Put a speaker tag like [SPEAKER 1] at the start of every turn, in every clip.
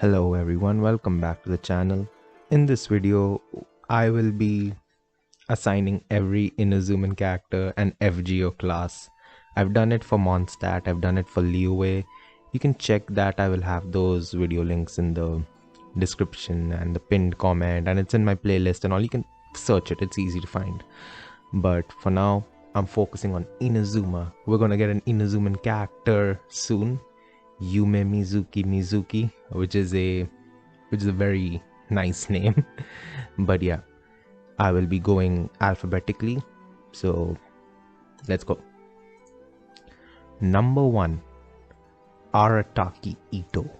[SPEAKER 1] Hello everyone, welcome back to the channel. In this video, I will be assigning every Inazuma character an FGO class. I've done it for Mondstadt, I've done it for Liyue. You can check that. I will have those video links in the description and the pinned comment, and it's in my playlist and all. You can search it, it's easy to find. But for now, I'm focusing on Inazuma. We're gonna get an Inazuman character soon. Yume Mizuki, which is a very nice name. But yeah, I will be going alphabetically, so let's go. Number 1, Arataki Ito.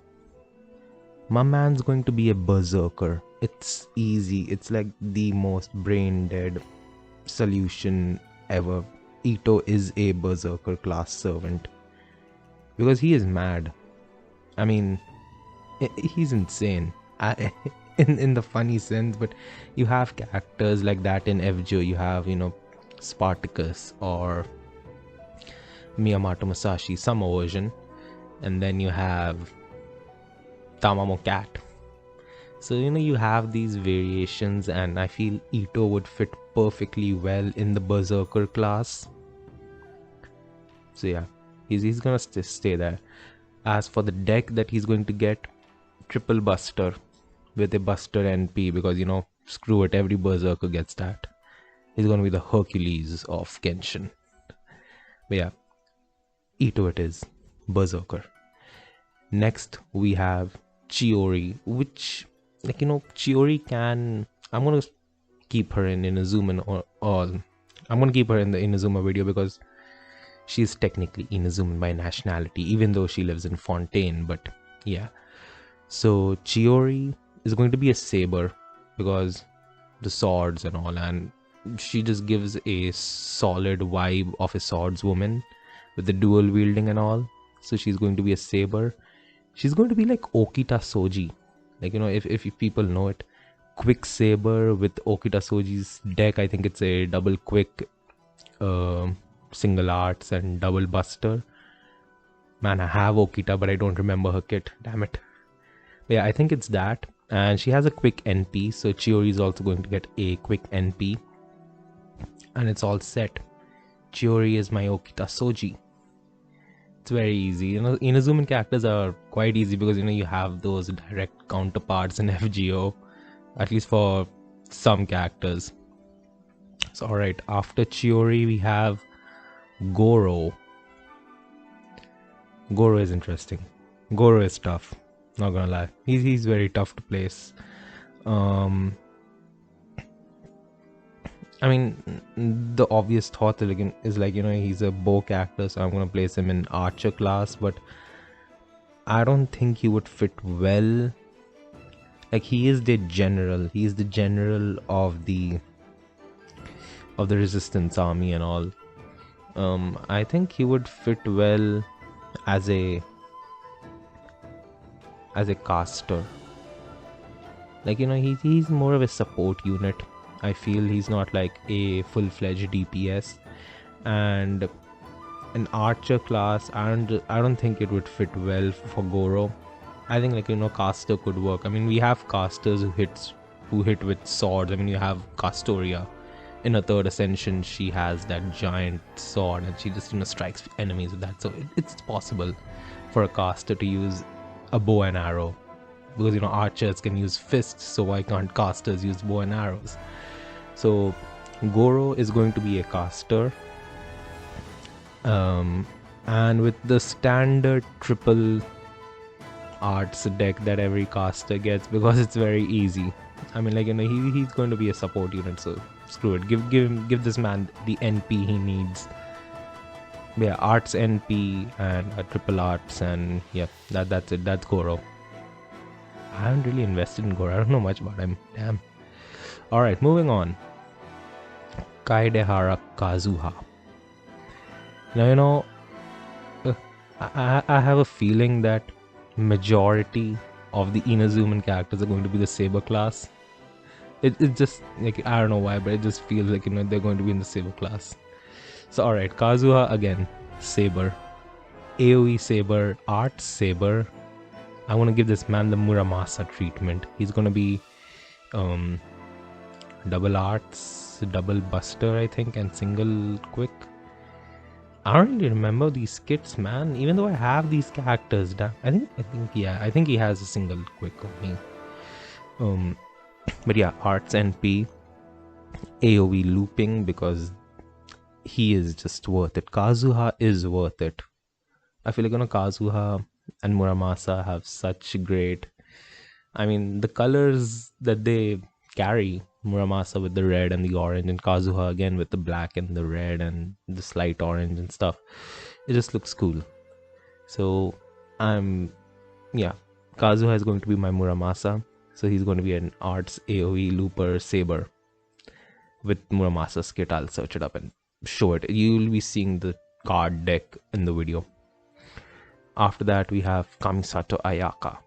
[SPEAKER 1] My man's going to be a berserker. It's easy, it's like the most brain dead solution ever. Ito is a berserker class servant because he is mad. I mean, he's insane in the funny sense, but you have characters like that in FGO. You have, Spartacus or Miyamoto Musashi, some version, and then you have Tamamo Cat. So you have these variations, and I feel Ito would fit perfectly well in the berserker class. So yeah, he's gonna stay there. As for the deck that he's going to get, triple buster with a buster NP, because screw it, every berserker gets that. He's gonna be the Hercules of Genshin. But yeah, Ito it is, berserker. Next we have Chiori, which Chiori can, I'm gonna keep her in Inazuma or all. I'm gonna keep her in the Inazuma video because she's technically Inazuma by nationality, even though she lives in Fontaine. But yeah, so Chiori is going to be a saber because the swords and all, and she just gives a solid vibe of a swordswoman with the dual wielding and all. So she's going to be a saber. She's going to be like Okita Soji, like if people know it, quick saber with Okita Soji's deck. I think it's a double quick, single arts and double buster. Man, I have Okita, but I don't remember her kit, damn it. But yeah, I think it's that, and she has a quick NP, so Chiori is also going to get a quick NP, and it's all set. Chiori is my Okita Soji. It's very easy. Inazuman characters are quite easy because you have those direct counterparts in FGO, at least for some characters. So alright, after Chiori we have Goro. Goro is interesting. Goro is tough, not gonna lie. He's very tough to place. I mean, the obvious thought is like, he's a bow character, so I'm gonna place him in archer class, but I don't think he would fit well. Like, he is the general. He is the general of the resistance army and all. I think he would fit well as a caster. Like, he's more of a support unit. I feel he's not like a full-fledged DPS, and an archer class, I don't think it would fit well for Goro. I think caster could work. I mean, we have casters who hit with swords. I mean, you have Castoria in a third ascension. She has that giant sword and she just strikes enemies with that. So it's possible for a caster to use a bow and arrow, because archers can use fists, so why can't casters use bow and arrows? So Goro is going to be a caster, and with the standard triple arts deck that every caster gets, because it's very easy. I mean, he's going to be a support unit, so screw it. Give this man the NP he needs. But yeah, arts NP and a triple arts, and yeah, that's it. That's Goro. I haven't really invested in Goro. I don't know much about him. Damn. Alright, moving on. Kaedehara Kazuha. Now, I have a feeling that majority of the Inazuman characters are going to be the Saber class. It just, like, I don't know why, but it just feels like, they're going to be in the Saber class. So alright, Kazuha again, Saber. AoE Saber, Art Saber, I want to give this man the Muramasa treatment. He's going to be double arts, double buster, I think, and single quick. I don't really remember these kits, man. Even though I have these characters, I think he has a single quick on me. But yeah, arts NP, AoE looping, because he is just worth it. Kazuha is worth it. I feel like Kazuha and Muramasa have such great. I mean, the colors that they carry, Muramasa with the red and the orange, and Kazuha again with the black and the red and the slight orange and stuff. It just looks cool. So Kazuha is going to be my Muramasa. So he's going to be an arts AoE looper saber with Muramasa's kit. I'll search it up and show it. You'll be seeing the card deck in the video. After that, we have Kamisato Ayaka.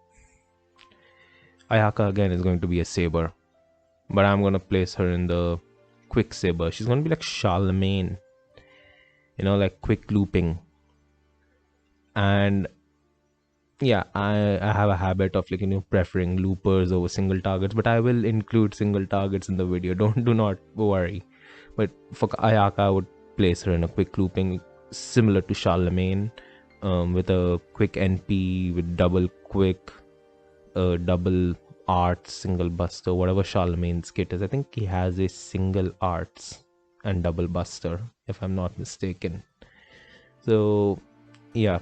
[SPEAKER 1] Ayaka again is going to be a saber, but I'm going to place her in the quick saber. She's going to be like Charlemagne, like quick looping. And yeah, I have a habit of preferring loopers over single targets, but I will include single targets in the video. Do not worry. But for Ayaka, I would place her in a quick looping similar to Charlemagne, with a quick NP with double quick, double arts, single buster, whatever Charlemagne's kit is. I think he has a single arts and double buster, if I'm not mistaken. So yeah,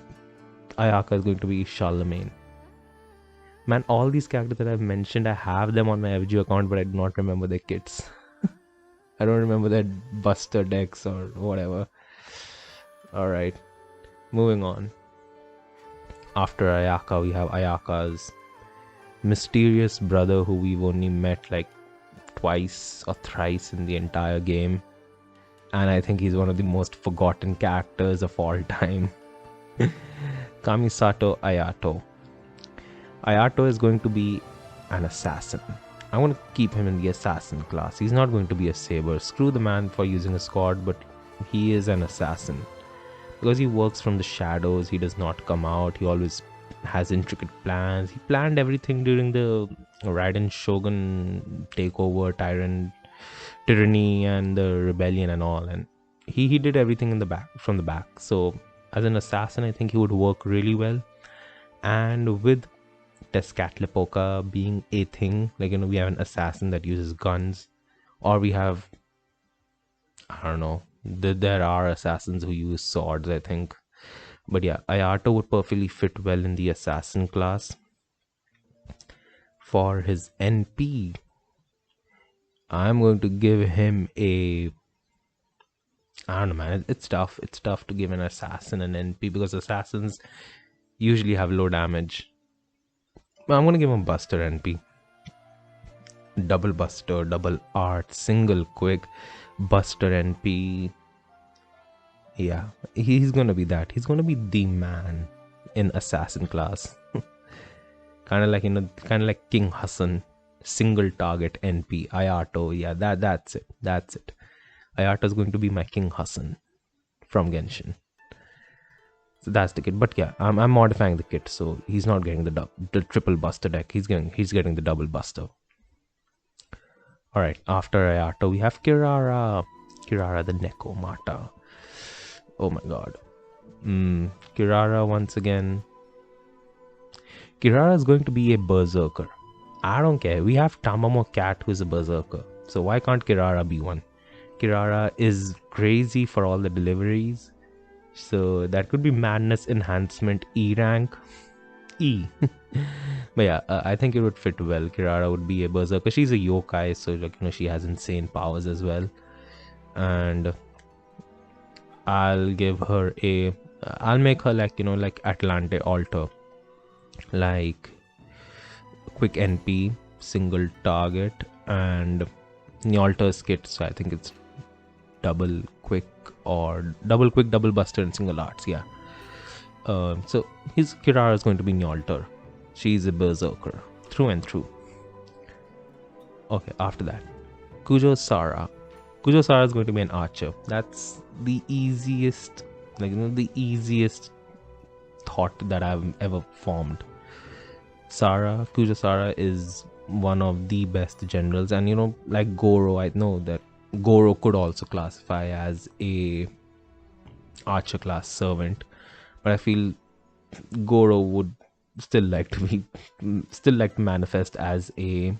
[SPEAKER 1] Ayaka is going to be Charlemagne. Man, all these characters that I've mentioned, I have them on my FGO account, but I do not remember their kits. I don't remember their buster decks or whatever. Alright, moving on. After Ayaka, we have Ayaka's mysterious brother, who we've only met like twice or thrice in the entire game. And I think he's one of the most forgotten characters of all time. Kamisato Ayato. Ayato is going to be an assassin. I want to keep him in the assassin class. He's not going to be a saber. Screw the man for using a sword, but he is an assassin. Because he works from the shadows, he does not come out. He always has intricate plans. He planned everything during the Raiden Shogun takeover, tyranny, and the rebellion and all. And he did everything in the back, from the back. So as an assassin, I think he would work really well. And with Tezcatlipoca being a thing, we have an assassin that uses guns, or we have, I don't know, there are assassins who use swords, I think. But yeah, Ayato would perfectly fit well in the assassin class. For his NP, I'm going to give him I don't know, man. It's tough. It's tough to give an assassin an NP because assassins usually have low damage. I'm going to give him Buster NP. Double Buster, double art, single quick, Buster NP. Yeah, he's going to be that. He's going to be the man in assassin class. kind of like King Hassan, single target NP. Ayato, yeah, that's it. Ayato is going to be my King Hassan from Genshin. So that's the kit. But yeah, I'm modifying the kit, so he's not getting the triple buster deck. He's getting the double buster. Alright, after Ayato, we have Kirara the Nekomata. Oh my god. Kirara once again. Kirara is going to be a berserker. I don't care. We have Tamamo Cat, who is a berserker. So why can't Kirara be one? Kirara is crazy for all the deliveries. So that could be Madness Enhancement E rank. E. But yeah, I think it would fit well. Kirara would be a berserker. She's a yokai, so she has insane powers as well. And I'll give her I'll make her like Atlante Alter. Like quick NP, single target, and the Alter's kit. So I think it's double quick, double buster, and single arts. Yeah. So his Kirara is going to be Nyalter. She's a berserker through and through. Okay, after that, Kujo Sara. Kujo Sara is going to be an archer. That's the easiest, the easiest thought that I've ever formed. Kujo Sara is one of the best generals, and like Goro, I know that Goro could also classify as a archer class servant, but I feel Goro would still like to manifest as a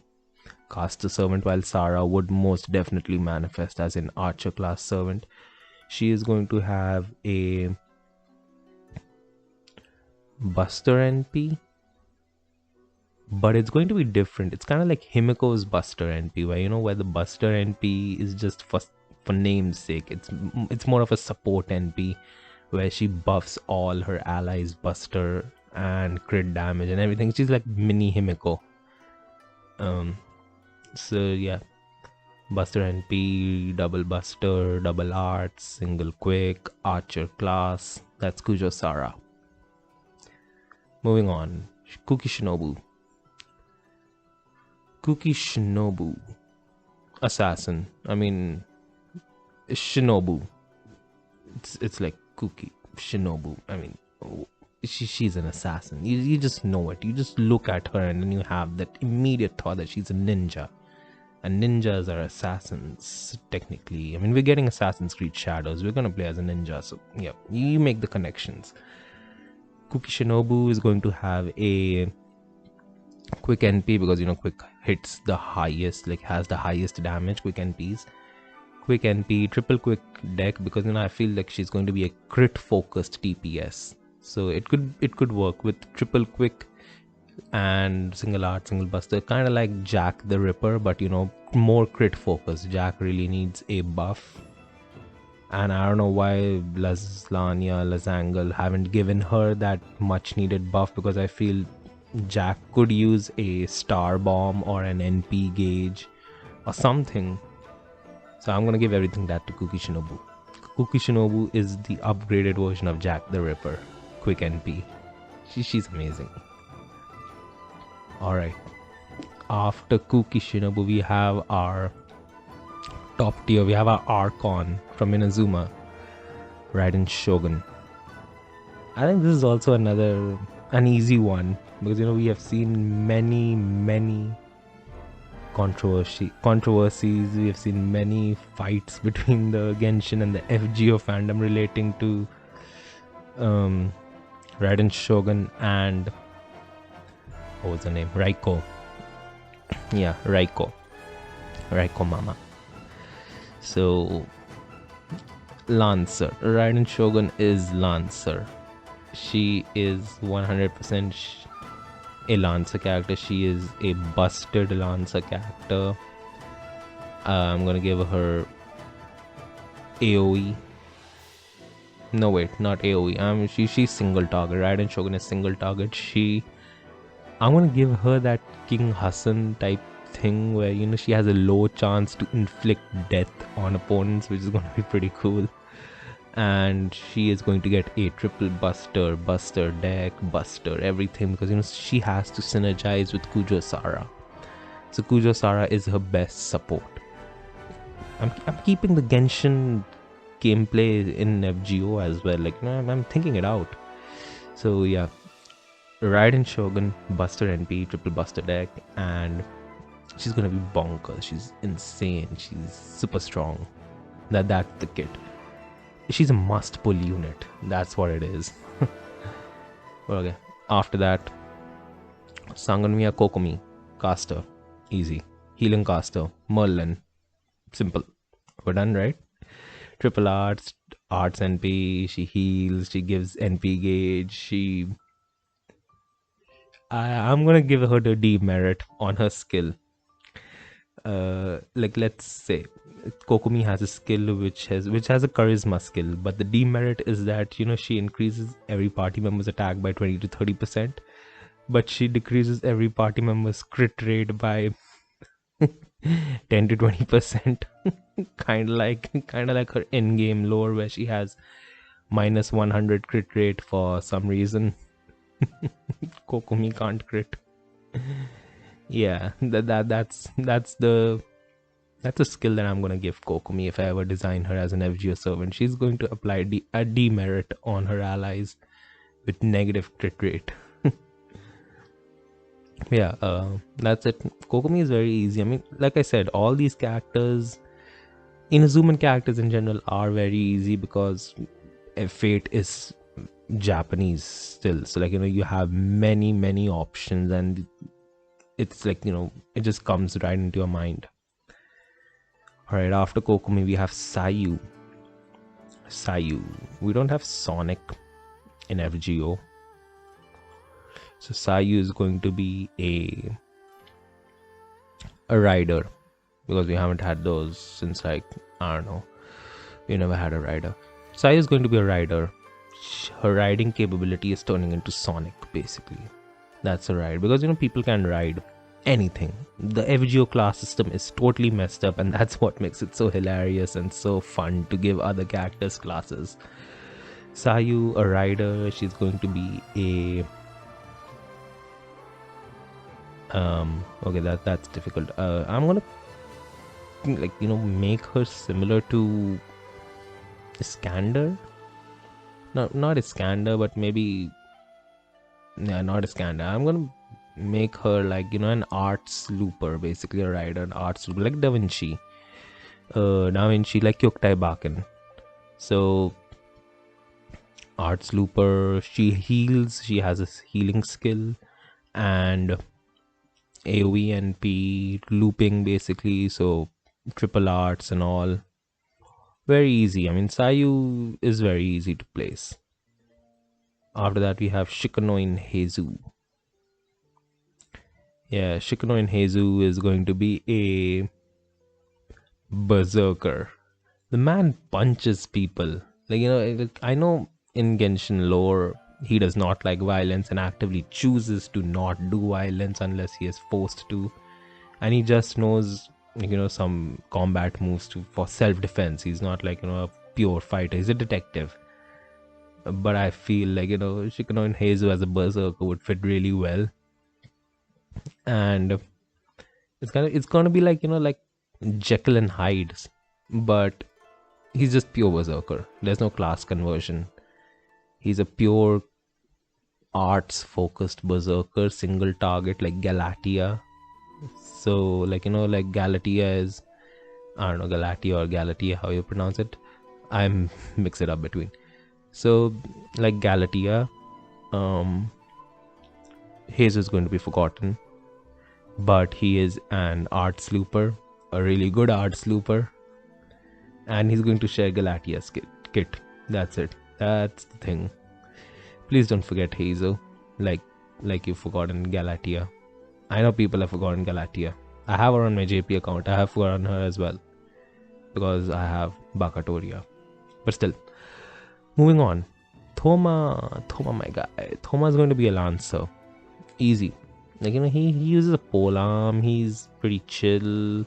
[SPEAKER 1] caster servant, while Sara would most definitely manifest as an archer class servant. She is going to have a Buster NP, but it's going to be different. It's kind of like Himiko's Buster NP, where the Buster NP is just for name's sake. It's more of a support NP where she buffs all her allies Buster and crit damage and everything. She's like mini Himiko. So yeah, Buster NP, double Buster, double arts, single quick, archer class. That's Kujo Sara. Moving on, Kuki Shinobu. Assassin. I mean, Shinobu. It's like Kuki Shinobu. I mean, she's an assassin. You just know it. You just look at her and then you have that immediate thought that she's a ninja. And ninjas are assassins, technically. I mean, we're getting Assassin's Creed Shadows. We're going to play as a ninja. So, yeah, you make the connections. Kuki Shinobu is going to have a quick NP because, quick hits the highest, has the highest damage, quick NPs. Quick NP, triple quick deck because, I feel like she's going to be a crit-focused TPS. So it could work with triple quick and single art, single buster, kind of like Jack the Ripper, but more crit focus. Jack really needs a buff, and I don't know why Lazangle haven't given her that much needed buff, because I feel Jack could use a star bomb or an NP gauge or something. So I'm gonna give everything that to Kuki Shinobu. Kuki Shinobu is the upgraded version of Jack the Ripper, quick NP. She's amazing. Alright, after Kuki Shinobu, we have our top tier. We have our Archon from Inazuma, Raiden Shogun. I think this is also an easy one, because we have seen many controversies. We have seen many fights between the Genshin and the FGO fandom relating to Raiden Shogun and what was her name? Raiko. Yeah, Raiko Mama. So, Lancer. Raiden Shogun is Lancer. She is 100% a Lancer character. She is a busted Lancer character. I'm gonna give her AoE. No wait, not AoE. She's single target. Raiden Shogun is single target. I'm gonna give her that King Hassan type thing where she has a low chance to inflict death on opponents, which is gonna be pretty cool. And she is going to get a triple buster deck, buster everything, because she has to synergize with Kujo Sara. So Kujo Sara is her best support. I'm keeping the Genshin gameplay in FGO as well. I'm thinking it out. So yeah, Raiden Shogun, Buster NP, triple Buster deck, and she's gonna be bonkers. She's insane. She's super strong. That's the kit. She's a must pull unit. That's what it is. Okay. After that, Sangonomiya Kokomi, caster, easy. Healing caster, Merlin, simple. We're done, right? Triple arts NP. She heals. She gives NP gauge. I'm gonna give her the demerit on her skill. Let's say Kokomi has a skill which has a charisma skill, but the demerit is that she increases every party member's attack by 20 to 30%, but she decreases every party member's crit rate by 10 to 20%. kind of like her in-game lore where she has minus 100 crit rate for some reason. Kokomi can't crit. Yeah, that's a skill that I'm gonna give Kokomi if I ever design her as an FGO servant. She's going to apply a demerit on her allies with negative crit rate. Yeah, that's it. Kokomi is very easy. I mean, like I said, all these characters, Inazuma characters in general, are very easy because Fate is Japanese still. So, like, you have many options, and it's like, it just comes right into your mind. Alright, after Kokomi, we have Sayu. We don't have Sonic in FGO. So, Sayu is going to be a rider, because we haven't had those since, like, I don't know, we never had a rider. Sayu is going to be a rider. Her riding capability is turning into Sonic, basically. That's a ride, because people can ride anything. The FGO class system is totally messed up, and that's what makes it so hilarious and so fun to give other characters classes. Sayu, a rider, she's going to be a okay, that's difficult. I'm gonna make her similar to Iskander. No, not Iskander, but maybe, yeah, not Iskander. I'm gonna make her like an arts looper, basically a rider, an arts looper, like Da Vinci. Da Vinci, like Yoktai Bakken. So arts looper, she heals. She has a healing skill, and AoE and P looping, basically. So triple arts and all. Very easy. I mean, Sayu is very easy to place. After that, we have Shikano in Heizu. Yeah, Shikano in Heizu is going to be a berserker. The man punches people. I know in Genshin lore, he does not like violence and actively chooses to not do violence unless he is forced to. And he just knows, some combat moves for self-defense. He's not like, a pure fighter. He's a detective. But I feel like, Shikano in Heizu as a berserker would fit really well. And it's gonna be like, like Jekyll and Hyde, but he's just pure berserker. There's no class conversion. He's a pure arts focused berserker, single target, like Galatia. So like like Galatia is, I don't know, Galatia or Galatia, how you pronounce it. I'm mix it up between. So like Galatia, Hayes is going to be forgotten, but he is an arts looper, a really good arts looper, and he's going to share Galatia's kit. That's it. That's the thing. Please don't forget Hazel, like you've forgotten Galatia. I know people have forgotten Galatia. I have her on my JP account. I have forgotten her as well, because I have Bakatoria. But still, moving on. Thoma, my guy. Thoma is going to be a lancer. Easy. Like, he uses a polearm. He's pretty chill.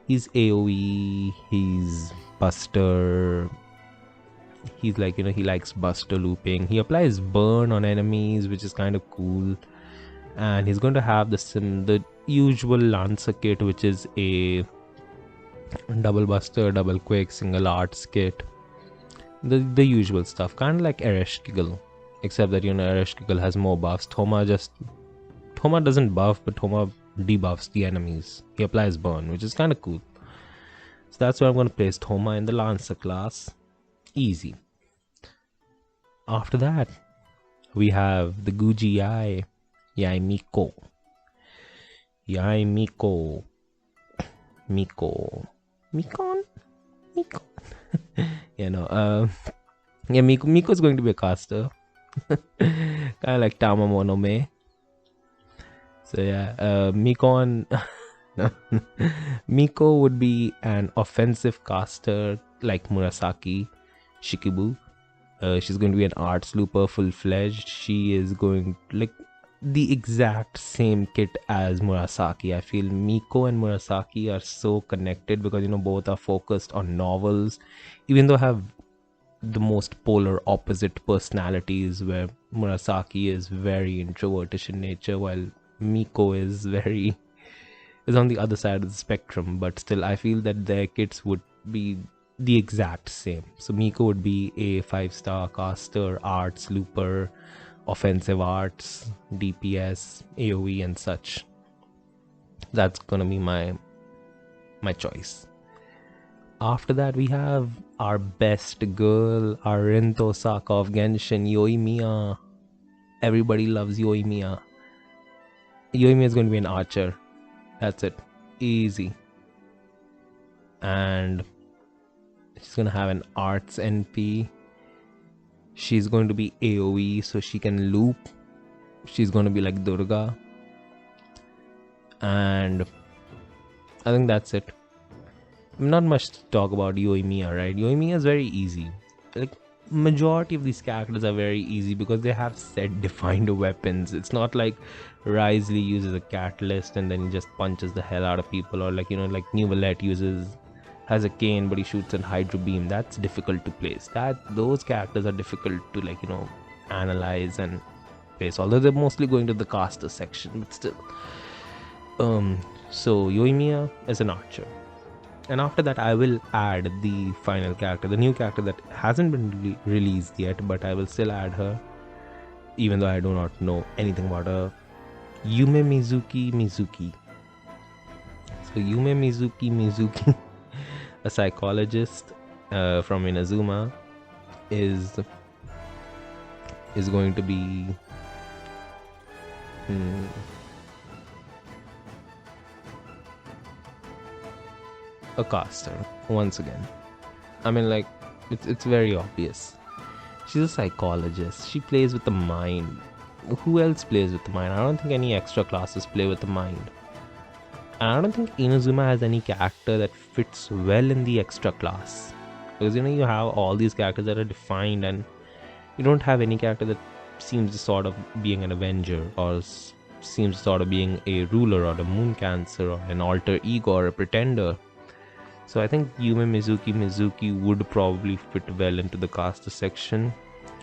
[SPEAKER 1] He's AoE. He's Buster. He's like, he likes Buster looping. He applies burn on enemies, which is kind of cool. And he's going to have the usual Lancer kit, which is a double Buster, double Quick, single Arts kit. The usual stuff, kind of like Ereshkigal, except that Ereshkigal has more buffs. Thoma doesn't buff, but Thoma debuffs the enemies. He applies burn, which is kind of cool. So that's where I'm going to place Thoma in the Lancer class. Easy. After that, we have the Guji Yai Miko. Mikon. Yeah, Miko is going to be a caster. Kind of like Tama Monome. So yeah, Mikon. Miko would be an offensive caster like Murasaki Shikibu. She's going to be an arts looper, full-fledged. She is going like the exact same kit as Murasaki. I feel Miko and Murasaki are so connected because both are focused on novels, even though have the most polar opposite personalities, where Murasaki is very introvertish in nature while Miko is on the other side of the spectrum. But still, I feel that their kits would be the exact same. So Miko would be a 5-star caster, arts looper, offensive arts, DPS, AoE and such. That's gonna be my choice. After that, we have our best girl, our Rinto Saka of Genshin, Yoimiya. Everybody loves Yoimiya. Yoimiya is going to be an archer. That's it. Easy. And she's going to have an arts NP. She's going to be AoE, so she can loop. She's going to be like Durga. And I think that's it. Not much to talk about Yoimiya, right? Yoimiya is very easy. Like, majority of these characters are very easy because they have set defined weapons. It's not like Risley uses a catalyst and then he just punches the hell out of people, or like, like Neuvillette has a cane but he shoots a hydro beam. That's difficult to place. Those characters are difficult to, like, analyze and place, although they're mostly going to the caster section, but still. So Yoimiya is an archer. And after that, I will add the final character, the new character that hasn't been released yet, but I will still add her, even though I do not know anything about her. Yume Mizuki. So Yume Mizuki, a psychologist from Inazuma, is going to be a caster once again. I mean, like, it's very obvious. She's a psychologist. She plays with the mind. Who else plays with the mind? I don't think any extra classes play with the mind. And I don't think Inazuma has any character that fits well in the extra class. Because, you have all these characters that are defined, and you don't have any character that seems sort of being an avenger, or seems sort of being a ruler, or a moon cancer, or an alter ego, or a pretender. So I think Yume Mizuki would probably fit well into the caster section.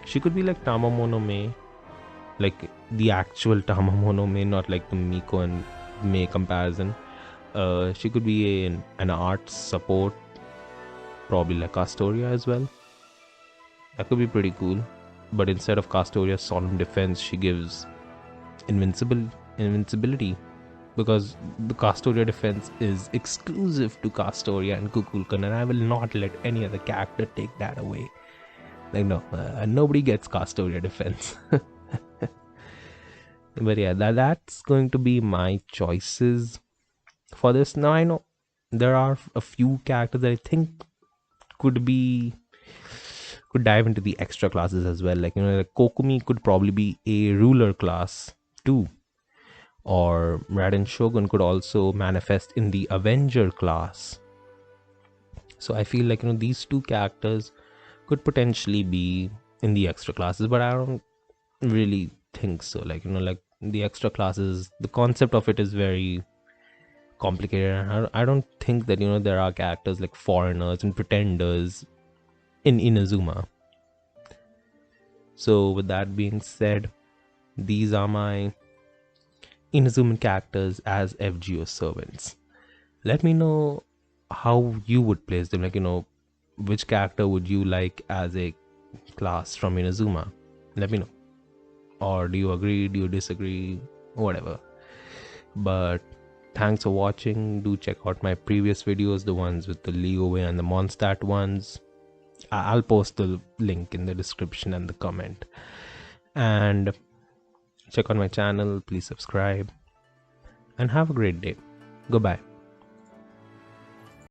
[SPEAKER 1] She could be like Tamamono Mei, like the actual Tamamono Mei, not like the Miko and Mei comparison. She could be an arts support, probably like Castoria as well. That could be pretty cool. But instead of Castoria's solemn defense, she gives invincibility. Because the Castoria defense is exclusive to Castoria and Kukulkan, and I will not let any other character take that away. Like, no, nobody gets Castoria defense. But yeah, that's going to be my choices for this. Now, I know there are a few characters that I think could dive into the extra classes as well. Like, like Kokumi could probably be a ruler class too. Or Raiden Shogun could also manifest in the Avenger class. So I feel like, these two characters could potentially be in the extra classes, but I don't really think so. Like, like the extra classes, the concept of it is very complicated, and I don't think that, there are characters like foreigners and pretenders in Inazuma. So with that being said, these are my Inazuma characters as FGO servants. Let me know how you would place them. Like, which character would you like as a class from Inazuma? Let me know. Or do you agree? Do you disagree? Whatever. But thanks for watching. Do check out my previous videos, the ones with the Leeway and the Mondstadt ones. I'll post the link in the description and the comment. And check out my channel. Please subscribe. And have a great day. Goodbye.